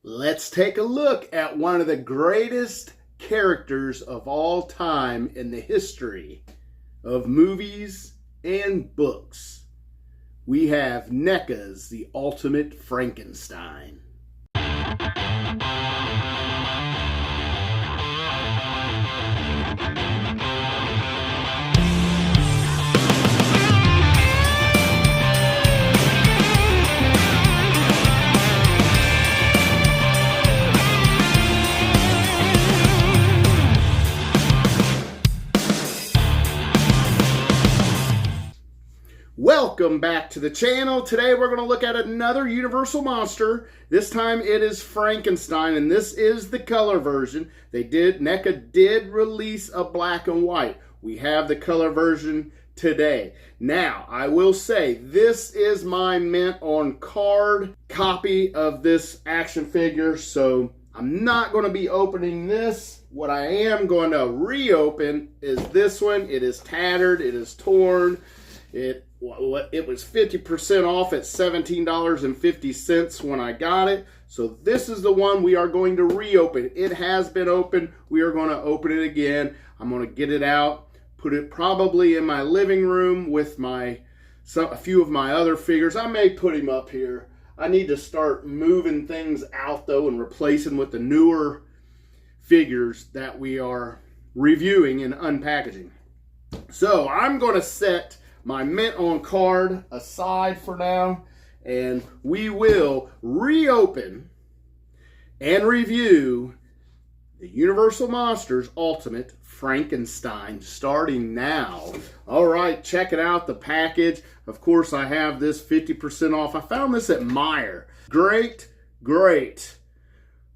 Let's take a look at one of the greatest characters of all time in the history of movies and books. We have NECA's The Ultimate Frankenstein. Welcome back to the channel. Today we're going to look at another Universal monster. This time it is Frankenstein, and this is the color version. NECA did release a black and white. We have the color version today. Now, I will say this is my mint on card copy of this action figure, so I'm not going to be opening this. What I am going to reopen is this one. It is tattered, it is torn. It was 50% off at $17.50 when I got it. So this is the one we are going to reopen. It has been opened. We are going to open it again. I'm going to get it out, put it probably in my living room with a few of my other figures. I may put him up here. I need to start moving things out though and replacing with the newer figures that we are reviewing and unpackaging. So I'm going to set my mint on card aside for now, and we will reopen and review the Universal Monsters Ultimate Frankenstein starting now. All right, check it out, the package. Of course, I have this 50% off. I found this at Meijer. Great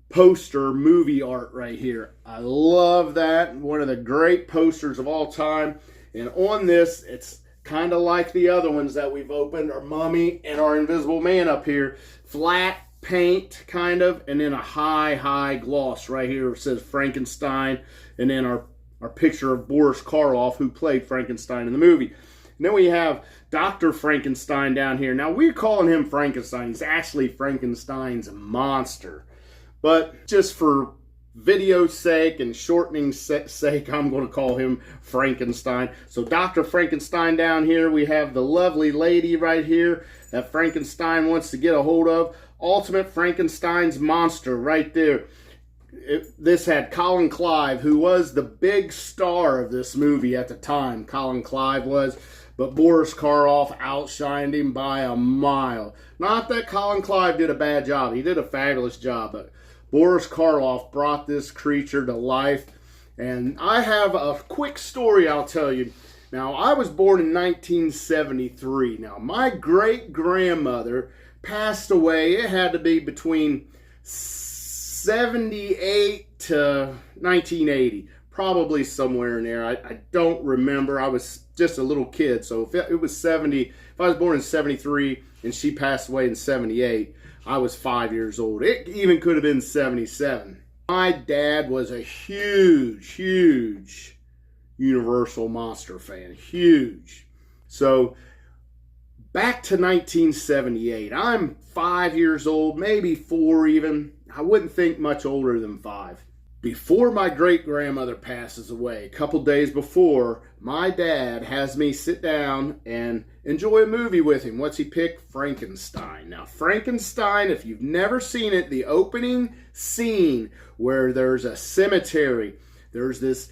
poster movie art right here. I love that. One of the great posters of all time. And on this, it's kind of like the other ones that we've opened, our Mummy and our Invisible Man up here. Flat paint, kind of, and then a high gloss right here. It says Frankenstein, and then our picture of Boris Karloff, who played Frankenstein in the movie. And then we have Dr. Frankenstein down here. Now, we're calling him Frankenstein. He's actually Frankenstein's monster. But just for video's sake and shortening sake, I'm going to call him Frankenstein. So Dr. Frankenstein down here, we have the lovely lady right here that Frankenstein wants to get a hold of. Ultimate Frankenstein's monster right there. This had Colin Clive, who was the big star of this movie at the time. Colin Clive was, but Boris Karloff outshined him by a mile. Not that Colin Clive did a bad job. He did a fabulous job, but Boris Karloff brought this creature to life. And I have a quick story I'll tell you. Now, I was born in 1973. Now, my great-grandmother passed away. It had to be between 78 to 1980. Probably somewhere in there. I don't remember. I was just a little kid. So if it was 70, if I was born in 73 and she passed away in 78, I was 5 years old. It even could have been 77. My dad was a huge Universal Monster fan. Huge. So back to 1978. I'm 5 years old, maybe 4 even. I wouldn't think much older than 5. Before my great-grandmother passes away, a couple days before, my dad has me sit down and enjoy a movie with him. What's he pick? Frankenstein. Now, Frankenstein, if you've never seen it, the opening scene where there's a cemetery, there's this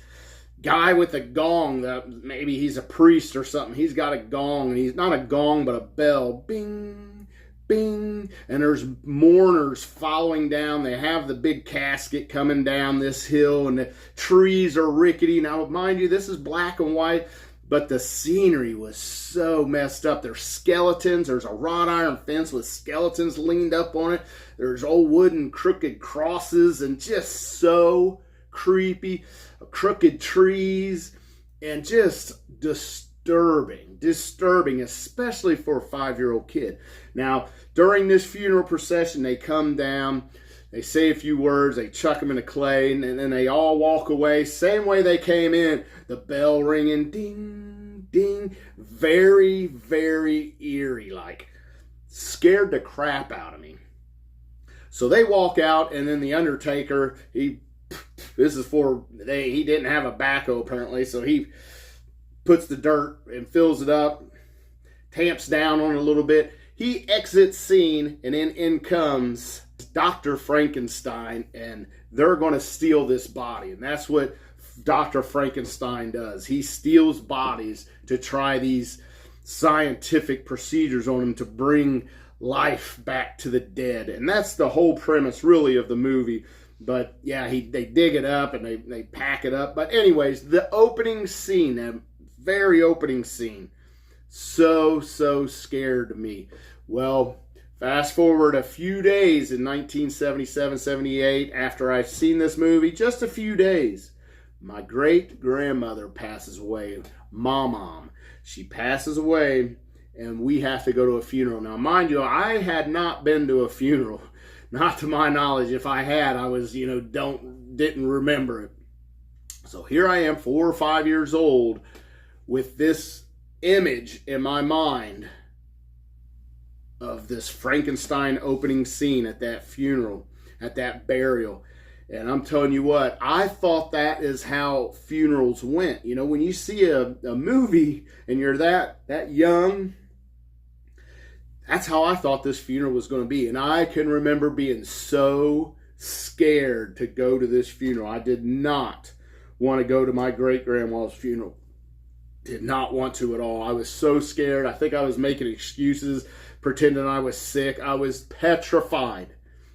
guy with a gong, that maybe he's a priest or something. He's got a gong, and he's not a gong, but a bell. Bing, bing, and there's mourners following down. They have the big casket coming down this hill, and the trees are rickety. Now, mind you, this is black and white, but the scenery was so messed up. There's skeletons. There's a wrought iron fence with skeletons leaned up on it. There's old wooden crooked crosses, and just so creepy. Crooked trees, and just disturbing, especially for a 5-year-old kid. Now, during this funeral procession, they come down, they say a few words, they chuck them in the clay, and then they all walk away, same way they came in, the bell ringing, ding, ding, very eerie, like, scared the crap out of me. So they walk out, and then the Undertaker, he didn't have a backhoe apparently, so he puts the dirt and fills it up, tamps down on it a little bit. He exits scene, and then in comes Dr. Frankenstein, and they're going to steal this body. And that's what Dr. Frankenstein does. He steals bodies to try these scientific procedures on them to bring life back to the dead. And that's the whole premise, really, of the movie. But yeah, they dig it up and they pack it up. But anyways, the opening scene, that very opening scene, so scared me. Well, fast forward a few days in 1977, 78, after I've seen this movie, just a few days, my great-grandmother passes away, Mom. She passes away, and we have to go to a funeral. Now, mind you, I had not been to a funeral. Not to my knowledge. If I had, I was, didn't remember it. So here I am, 4 or 5 years old, with this image in my mind of this Frankenstein opening scene at that funeral, at that burial. And I'm telling you what, I thought that is how funerals went. When you see a movie and you're that young, that's how I thought this funeral was going to be. And I can remember being so scared to go to this funeral. I did not want to go to my great-grandma's funeral. Did not want to at all. I was so scared. I think I was making excuses, pretending I was sick. I was petrified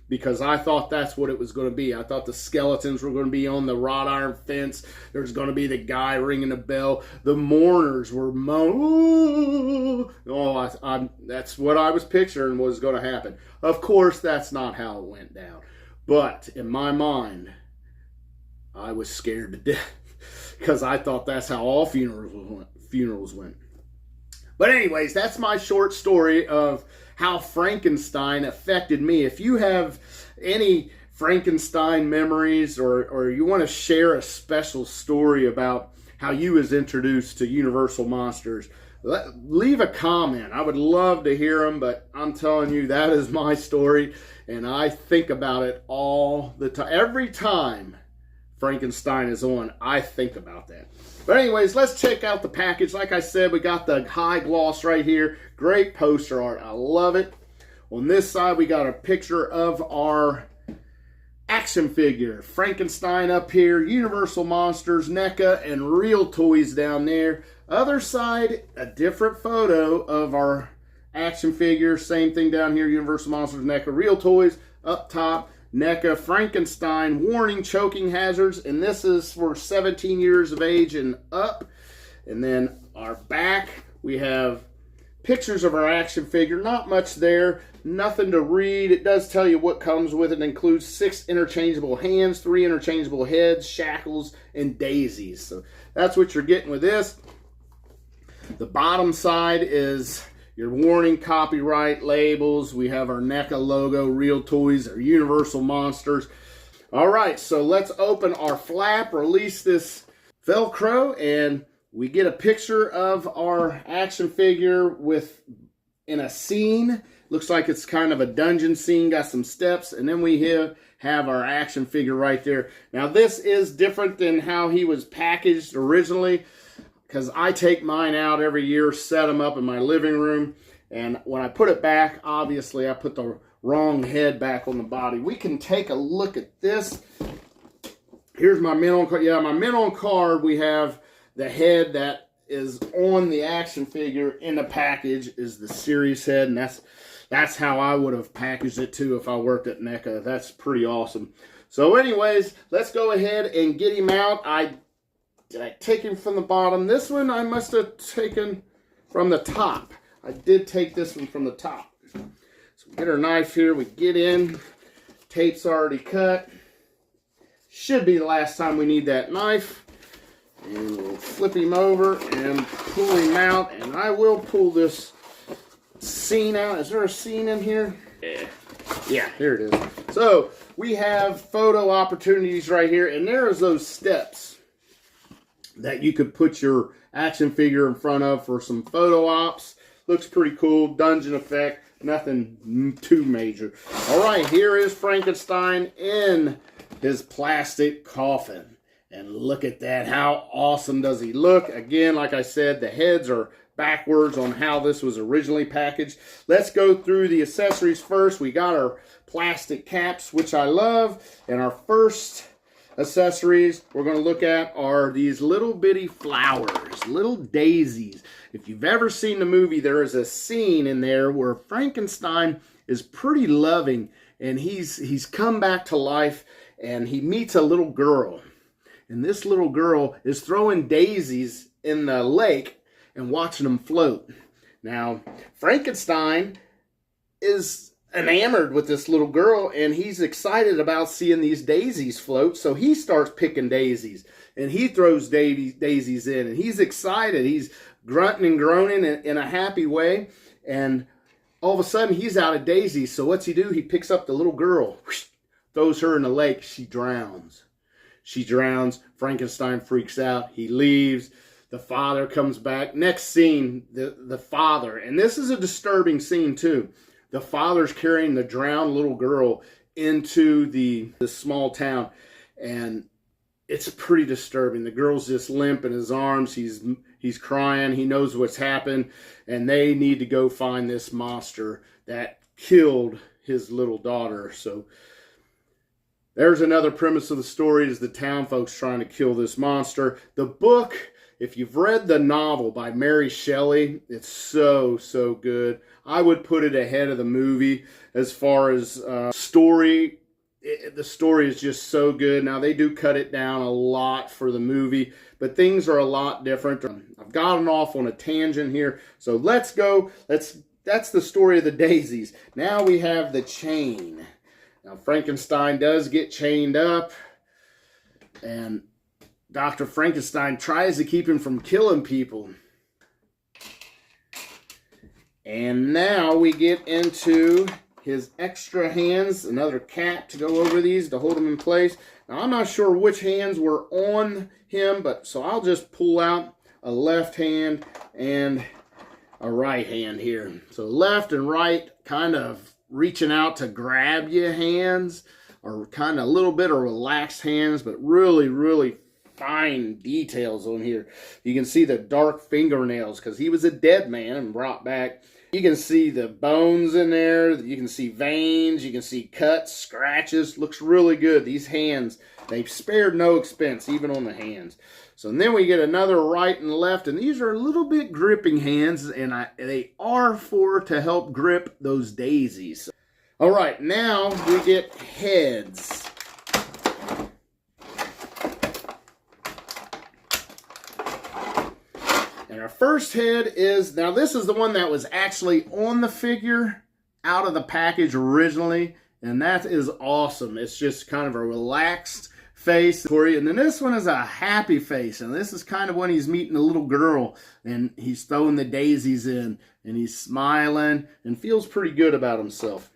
because I thought that's what it was going to be. I thought the skeletons were going to be on the wrought iron fence. There's going to be the guy ringing the bell. The mourners were moaning. Oh, that's what I was picturing was going to happen. Of course, that's not how it went down. But in my mind, I was scared to death because I thought that's how all funerals went. But anyways, that's my short story of how Frankenstein affected me. If you have any Frankenstein memories or you want to share a special story about how you was introduced to Universal Monsters, leave a comment. I would love to hear them, but I'm telling you, that is my story, and I think about it all the time. Every time Frankenstein is on, I think about that. But anyways, let's check out the package. Like I said, we got the high gloss right here. Great poster art. I love it. On this side, we got a picture of our action figure. Frankenstein up here, Universal Monsters, NECA, and Real Toys down there. Other side, a different photo of our action figure. Same thing down here, Universal Monsters, NECA, Real Toys. Up top, NECA Frankenstein, warning, choking hazards, and this is for 17 years of age and up. And then our back, we have pictures of our action figure. Not much there, nothing to read. It does tell you what comes with it. It includes 6 interchangeable hands, 3 interchangeable heads, shackles, and daisies. So that's what you're getting with this. The bottom side is your warning, copyright, labels. We have our NECA logo, Real Toys, our Universal Monsters. All right, so let's open our flap, release this Velcro, and we get a picture of our action figure in a scene. Looks like it's kind of a dungeon scene, got some steps, and then we have our action figure right there. Now, this is different than how he was packaged originally, because I take mine out every year, set them up in my living room, and when I put it back, obviously I put the wrong head back on the body. We can take a look at this. Here's my mint on card. Yeah, my mint on card, we have the head that is on the action figure in the package is the series head, and that's how I would have packaged it too if I worked at NECA. That's pretty awesome. So anyways, let's go ahead and get him out. Did I take him from the bottom? This one I must have taken from the top. I did take this one from the top. So we get our knife here. We get in. Tape's already cut. Should be the last time we need that knife. And we'll flip him over and pull him out. And I will pull this scene out. Is there a scene in here? Yeah, here it is. So we have photo opportunities right here. And there's those steps that you could put your action figure in front of for some photo ops. Looks pretty cool. Dungeon effect. nothing too major. All right, here is Frankenstein in his plastic coffin. And look at that. How awesome does he look? Again, like I said, the heads are backwards on how this was originally packaged. Let's go through the accessories first. We got our plastic caps, which I love. And our first accessories we're going to look at are these little bitty flowers, little daisies. If you've ever seen the movie, there is a scene in there where Frankenstein is pretty loving, and he's come back to life, and he meets a little girl. And this little girl is throwing daisies in the lake and watching them float. Now, Frankenstein is enamored with this little girl, and he's excited about seeing these daisies float, so he starts picking daisies, and he throws daisies in, and he's excited. He's grunting and groaning in a happy way, and all of a sudden he's out of daisies. So what's he do? He picks up the little girl, whoosh, throws her in the lake. She drowns. Frankenstein freaks out. He leaves. The father comes back. Next scene, the father, and this is a disturbing scene too. The father's carrying the drowned little girl into the small town, and it's pretty disturbing. The girl's just limp in his arms. He's crying. He knows what's happened, and they need to go find this monster that killed his little daughter. So there's another premise of the story, is the town folks trying to kill this monster. The book, if you've read the novel by Mary Shelley, it's so good. I would put it ahead of the movie as far as story. The story is just so good. Now, they do cut it down a lot for the movie, but things are a lot different. I've gotten off on a tangent here, so let's go. That's the story of the daisies. Now we have the chain. Now, Frankenstein does get chained up, and Dr. Frankenstein tries to keep him from killing people. And now we get into his extra hands, another cap to go over these to hold them in place. Now, I'm not sure which hands were on him, but so I'll just pull out a left hand and a right hand here. So left and right, kind of reaching out to grab your hands, or kind of a little bit of relaxed hands, but really fine details on here. You can see the dark fingernails because he was a dead man and brought back. You can see the bones in there. You can see veins. You can see cuts, scratches. Looks really good. These hands, they've spared no expense, even on the hands. So then we get another right and left, and these are a little bit gripping hands, and they are to help grip those daisies. All right, now we get heads. And our first head is, now this is the one that was actually on the figure out of the package originally, and that is awesome. It's just kind of a relaxed face for you. And then this one is a happy face, and this is kind of when he's meeting a little girl, and he's throwing the daisies in, and he's smiling and feels pretty good about himself.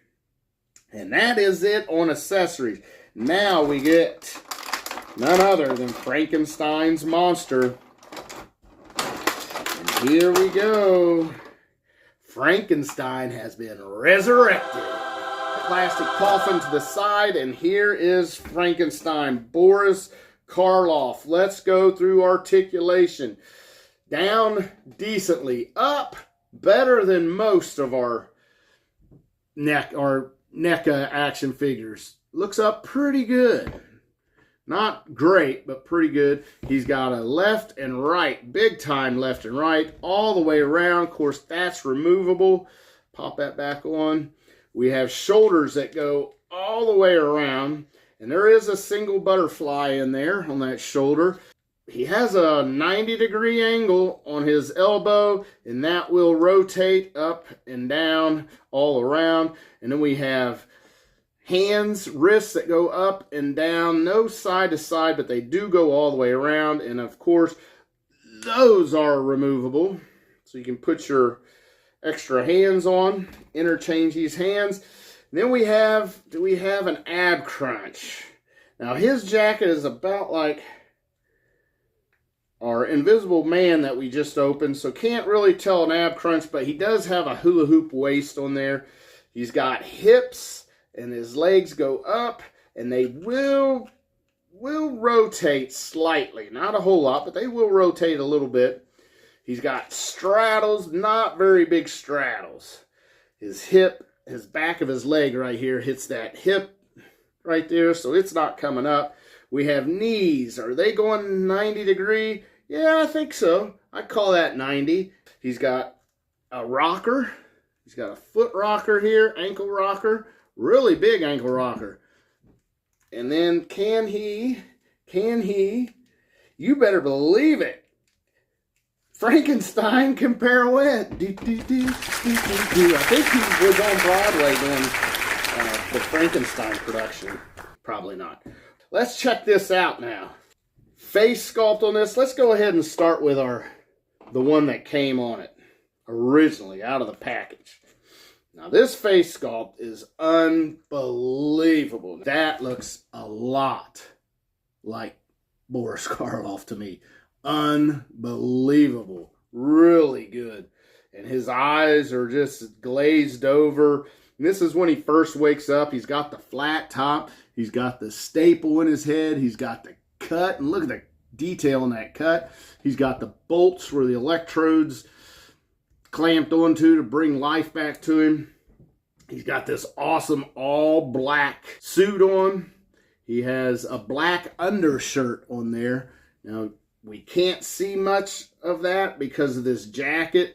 And that is it on accessories. Now we get none other than Frankenstein's monster. Here we go. Frankenstein has been resurrected. Plastic coffin to the side, and here is Frankenstein, Boris Karloff. Let's go through articulation. Down decently, up better than most of our NECA action figures. Looks up pretty good. Not great, but pretty good. He's got a left and right, big time left and right, all the way around. Of course, that's removable. Pop that back on. We have shoulders that go all the way around, and there is a single butterfly in there on that shoulder. He has a 90-degree angle on his elbow, and that will rotate up and down all around. And then we have hands, wrists that go up and down, no side to side, but they do go all the way around. And of course, those are removable. So you can put your extra hands on, interchange these hands. And then we have an ab crunch. Now his jacket is about like our Invisible Man that we just opened. So can't really tell an ab crunch, but he does have a hula hoop waist on there. He's got hips, and his legs go up, and they will rotate slightly. Not a whole lot, but they will rotate a little bit. He's got straddles, not very big straddles. His hip, his back of his leg right here hits that hip right there, so it's not coming up. We have knees. Are they going 90 degree? Yeah, I think so. I'd call that 90. He's got a rocker. He's got a foot rocker here, ankle rocker, really big ankle rocker. And then can he, you better believe it, Frankenstein can pirouette. I think he was on Broadway doing the Frankenstein production. Probably not. Let's check this out now. Face sculpt on this. Let's go ahead and start with the one that came on it originally out of the package. Now this face sculpt is unbelievable. That looks a lot like Boris Karloff to me. Unbelievable. Really good. And his eyes are just glazed over. And this is when he first wakes up. He's got the flat top. He's got the staple in his head. He's got the cut. And look at the detail in that cut. He's got the bolts where the electrodes clamped onto to bring life back to him. He's got this awesome all black suit on. He has a black undershirt on there. Now, we can't see much of that because of this jacket.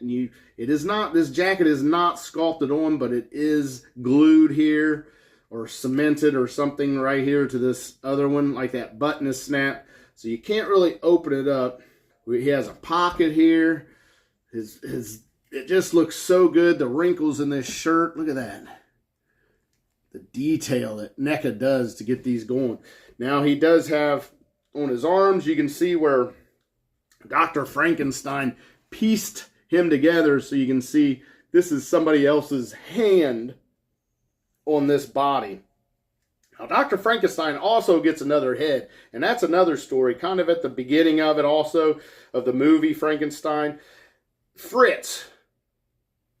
This jacket is not sculpted on, but it is glued here or cemented or something right here to this other one, like that button is snapped. So you can't really open it up. He has a pocket here. It just looks so good. The wrinkles in this shirt, look at that. The detail that NECA does to get these going. Now he does have on his arms, you can see where Dr. Frankenstein pieced him together, so you can see this is somebody else's hand on this body. Now, Dr. Frankenstein also gets another head, and that's another story, kind of at the beginning of it also, of the movie Frankenstein. Fritz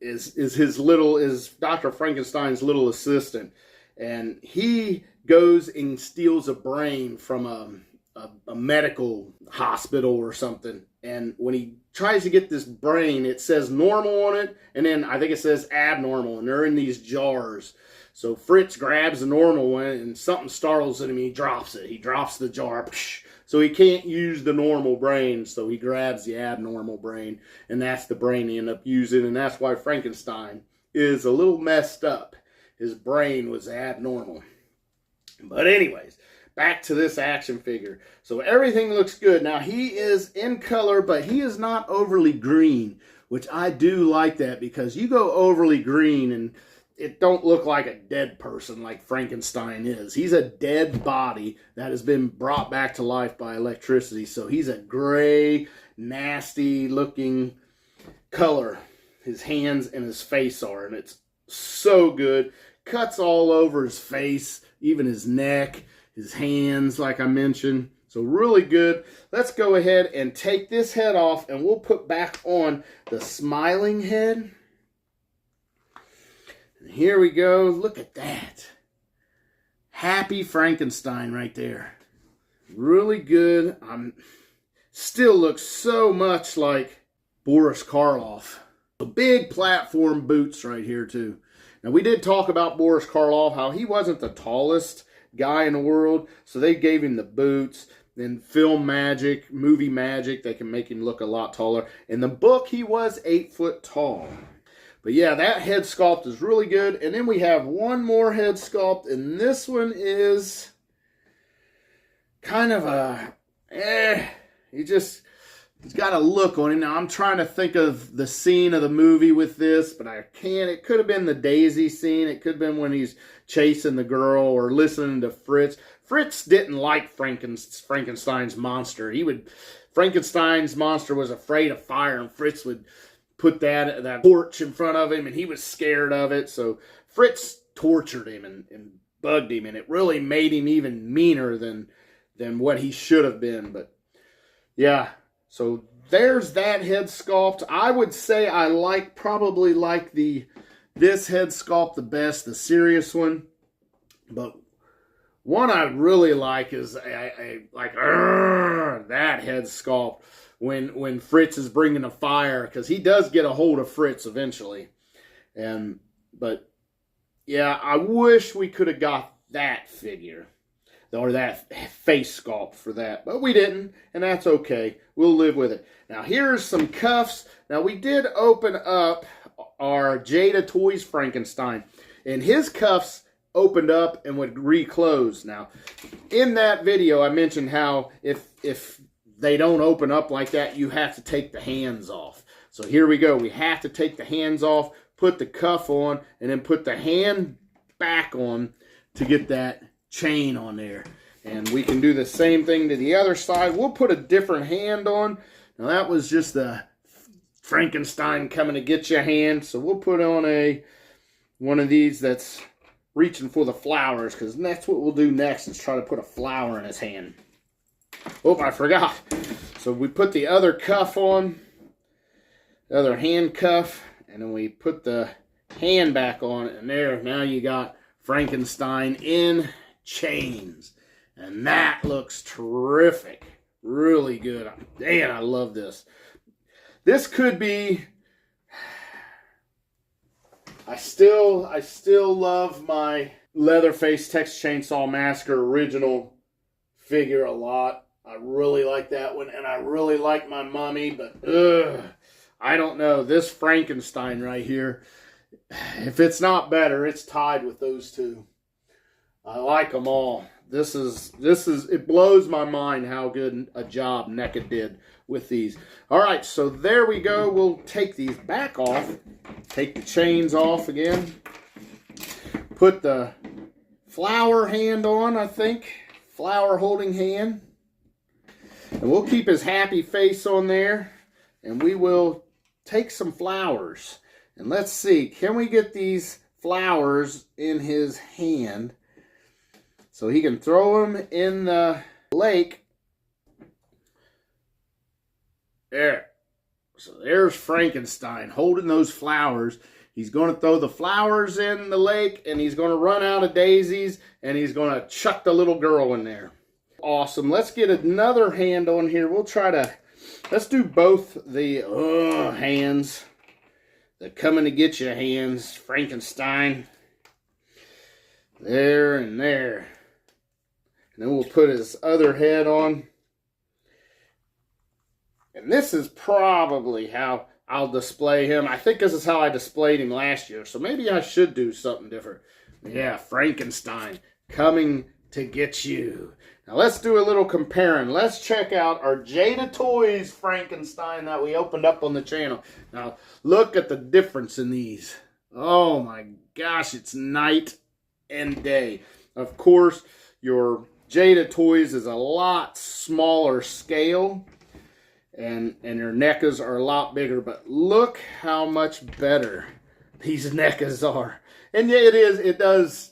is Dr. Frankenstein's little assistant, and he goes and steals a brain from a medical hospital or something, and when he tries to get this brain, it says normal on it, and then I think it says abnormal, and they're in these jars. So Fritz grabs the normal one, and something startles him, and he drops it. He drops the jar, so he can't use the normal brain, so he grabs the abnormal brain, and that's the brain he ended up using, and that's why Frankenstein is a little messed up. His brain was abnormal. But anyways, back to this action figure. So everything looks good. Now, he is in color, but he is not overly green, which I do like that, because you go overly green and it don't look like a dead person like Frankenstein is. He's a dead body that has been brought back to life by electricity. So he's a gray, nasty looking color. His hands and his face are, and it's so good. Cuts all over his face, even his neck, his hands, like I mentioned. So really good. Let's go ahead and take this head off, and we'll put back on the smiling head. And here we go. Look at that. Happy Frankenstein right there. Really good. Still looks so much like Boris Karloff. The big platform boots right here too. Now, we did talk about Boris Karloff, how he wasn't the tallest guy in the world, so they gave him the boots. Then film magic, movie magic, they can make him look a lot taller. In the book, he was 8 foot tall. But yeah, that head sculpt is really good. And then we have one more head sculpt, and this one is kind of a, he's got a look on him. Now, I'm trying to think of the scene of the movie with this, but I can't. It could have been the Daisy scene. It could have been when he's chasing the girl or listening to Fritz. Fritz didn't like Frankenstein's monster. Frankenstein's monster was afraid of fire, and Fritz would put that torch in front of him, and he was scared of it. So Fritz tortured him and bugged him, and it really made him even meaner than what he should have been. But yeah, So there's that head sculpt. I would say I probably like this head sculpt the best, the serious one. But one I really like is that head sculpt when Fritz is bringing the fire, because he does get a hold of Fritz eventually. But yeah, I wish we could have got that figure or that face sculpt for that, but we didn't, and that's okay. We'll live with it. Now here's some cuffs. Now we did open up our Jada Toys Frankenstein, and his cuffs opened up and would reclose. Now in that video I mentioned how if they don't open up like that, you have to take the hands off. So here we go. We have to take the hands off, put the cuff on, and then put the hand back on to get that chain on there. And we can do the same thing to the other side. We'll put a different hand on. Now that was just the Frankenstein coming to get your hand. So we'll put on one of these that's reaching for the flowers, because that's what we'll do next, is try to put a flower in his hand. Oh, I forgot. So we put the other cuff on, the other hand cuff, and then we put the hand back on it, and there, now you got Frankenstein in chains. And that looks terrific. Really good. Man, I love this. This could be... I still love my Leatherface Texas Chainsaw Massacre original figure a lot. I really like that one, and I really like my mummy, but I don't know. This Frankenstein right here, if it's not better, it's tied with those two. I like them all. It blows my mind how good a job NECA did with these. All right, so there we go. We'll take these back off. Take the chains off again. Put the flower hand on, I think. Flower holding hand. And we'll keep his happy face on there. And we will take some flowers. And let's see, can we get these flowers in his hand so he can throw them in the lake? There. So there's Frankenstein holding those flowers. He's going to throw the flowers in the lake, and he's going to run out of daisies, and he's going to chuck the little girl in there. Awesome. Let's get another hand on here. Let's do both the hands. The coming to get your hands, Frankenstein. There and there. And then we'll put his other head on. And this is probably how I'll display him. I think this is how I displayed him last year. So maybe I should do something different. Yeah, Frankenstein coming to get you. Now let's do a little comparing. Let's check out our Jada Toys Frankenstein that we opened up on the channel. Now look at the difference in these. Oh my gosh, it's night and day. Of course, your Jada Toys is a lot smaller scale. And your NECAs are a lot bigger, but look how much better these NECAs are. And yeah,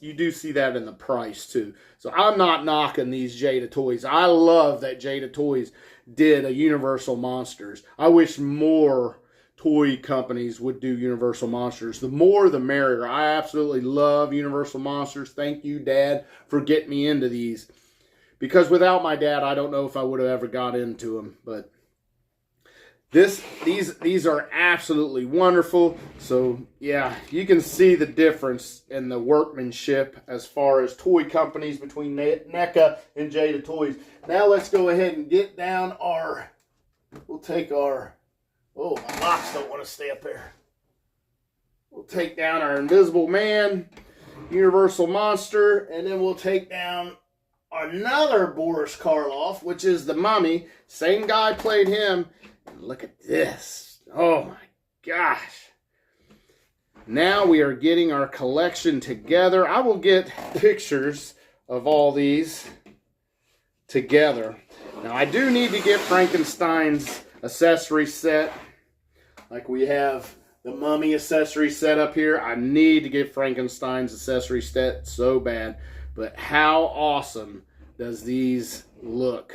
you do see that in the price too. So I'm not knocking these Jada Toys. I love that Jada Toys did a Universal Monsters. I wish more toy companies would do Universal Monsters. The more the merrier. I absolutely love Universal Monsters. Thank you, Dad, for getting me into these. Because without my dad, I don't know if I would have ever got into them, but these are absolutely wonderful. So yeah, you can see the difference in the workmanship as far as toy companies between NECA and Jada Toys. Now let's go ahead and get down we'll take our, oh, my locks don't want to stay up there. We'll take down our Invisible Man, Universal Monster, and then we'll take down another Boris Karloff, which is the Mummy. Same guy played him. Look at this. Oh my gosh. Now we are getting our collection together. I will get pictures of all these together. Now I do need to get Frankenstein's accessory set. Like we have the Mummy accessory set up here. I need to get Frankenstein's accessory set so bad. But how awesome does these look?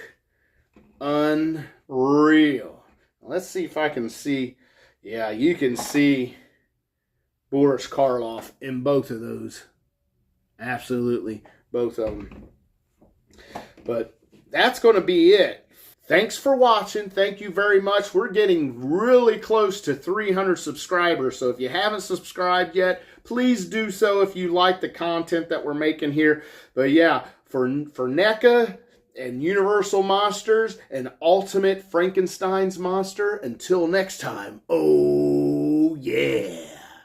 Unbelievable. real. Let's see if I can see. Yeah, you can see Boris Karloff in both of those. Absolutely, both of them. But that's going to be it. Thanks for watching. Thank you very much. We're getting really close to 300 subscribers. So if you haven't subscribed yet, please do so if you like the content that we're making here. But yeah, for NECA and Universal Monsters and Ultimate Frankenstein's Monster, until next time, oh yeah.